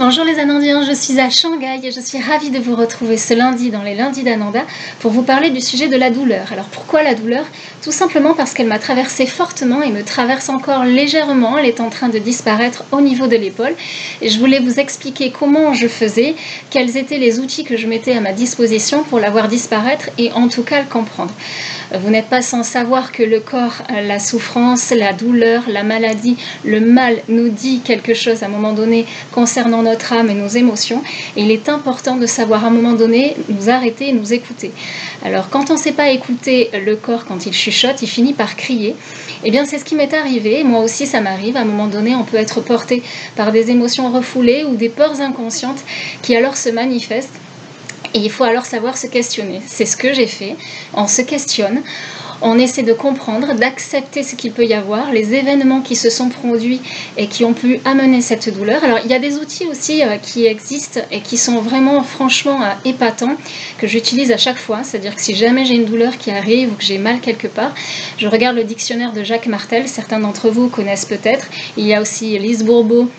Bonjour les Anandiens, je suis à Shanghai et je suis ravie de vous retrouver ce lundi dans les lundis d'Ananda pour vous parler du sujet de la douleur. Alors pourquoi la douleur? Tout simplement parce qu'elle m'a traversé fortement et me traverse encore légèrement. Elle est en train de disparaître au niveau de l'épaule et je voulais vous expliquer comment je faisais, quels étaient les outils que je mettais à ma disposition pour la voir disparaître et en tout cas le comprendre. Vous n'êtes pas sans savoir que le corps, la souffrance, la douleur, la maladie, le mal nous dit quelque chose à un moment donné concernant notre âme et nos émotions. Et il est important de savoir à un moment donné nous arrêter et nous écouter. Alors quand on ne sait pas écouter le corps quand il chuchote, il finit par crier. Et bien c'est ce qui m'est arrivé, moi aussi ça m'arrive. À un moment donné on peut être porté par des émotions refoulées ou des peurs inconscientes qui alors se manifestent. Et il faut alors savoir se questionner. C'est ce que j'ai fait. On se questionne, on essaie de comprendre, d'accepter ce qu'il peut y avoir, les événements qui se sont produits et qui ont pu amener cette douleur. Alors il y a des outils aussi qui existent et qui sont vraiment franchement épatants, que j'utilise à chaque fois. C'est-à-dire que si jamais j'ai une douleur qui arrive ou que j'ai mal quelque part, je regarde le dictionnaire de Jacques Martel, certains d'entre vous connaissent peut-être. Il y a aussi Lise Bourbeau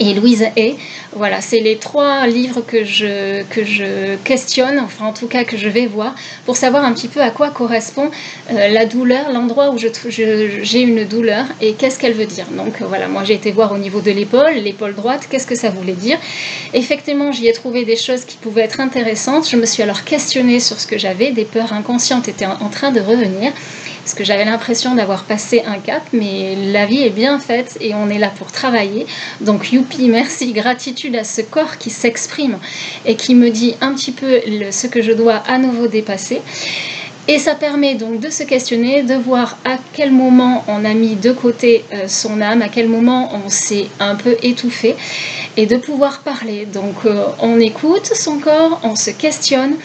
et Louise Hay. Voilà, c'est les trois livres que je questionne, enfin en tout cas que je vais voir, pour savoir un petit peu à quoi correspond la douleur, l'endroit où j'ai une douleur et qu'est-ce qu'elle veut dire. Donc voilà, moi j'ai été voir au niveau de l'épaule droite, qu'est-ce que ça voulait dire. Effectivement, j'y ai trouvé des choses qui pouvaient être intéressantes. Je me suis alors questionnée sur ce que j'avais, des peurs inconscientes étaient en train de revenir. Parce que j'avais l'impression d'avoir passé un cap, mais la vie est bien faite et on est là pour travailler. Donc youpi, merci, gratitude à ce corps qui s'exprime et qui me dit un petit peu ce que je dois à nouveau dépasser. Et ça permet donc de se questionner, de voir à quel moment on a mis de côté son âme, à quel moment on s'est un peu étouffé et de pouvoir parler. Donc on écoute son corps, on se questionne,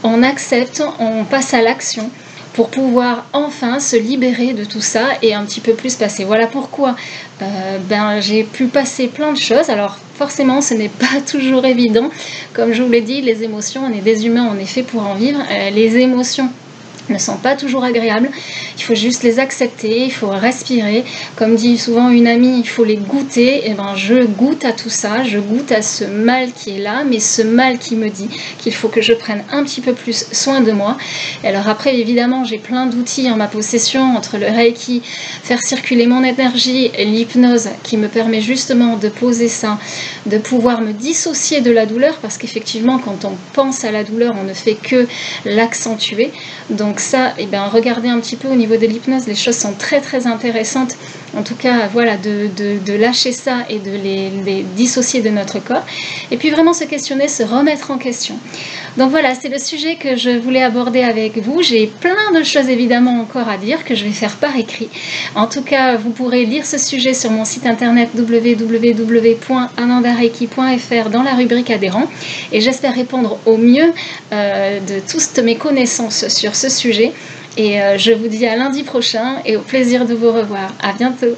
on accepte, on passe à l'action, pour pouvoir enfin se libérer de tout ça et un petit peu plus passer. Voilà pourquoi j'ai pu passer plein de choses. Alors forcément ce n'est pas toujours évident, comme je vous l'ai dit, les émotions, on est des humains, on est fait pour en vivre. Les émotions ne sont pas toujours agréables, il faut juste les accepter, il faut respirer, comme dit souvent une amie, il faut les goûter. Et ben je goûte à tout ça, je goûte à ce mal qui est là, mais ce mal qui me dit qu'il faut que je prenne un petit peu plus soin de moi. Et alors après évidemment j'ai plein d'outils en ma possession, entre le Reiki, faire circuler mon énergie et l'hypnose qui me permet justement de poser ça, de pouvoir me dissocier de la douleur, parce qu'effectivement quand on pense à la douleur on ne fait que l'accentuer. Donc ça, regardez un petit peu au niveau de l'hypnose, les choses sont très très intéressantes. En tout cas, voilà, de lâcher ça et de les dissocier de notre corps. Et puis vraiment se questionner, se remettre en question. Donc voilà, c'est le sujet que je voulais aborder avec vous. J'ai plein de choses évidemment encore à dire que je vais faire par écrit. En tout cas, vous pourrez lire ce sujet sur mon site internet www.anandareiki.fr dans la rubrique adhérents. Et j'espère répondre au mieux de toutes mes connaissances sur ce sujet. Et je vous dis à lundi prochain et au plaisir de vous revoir. À bientôt.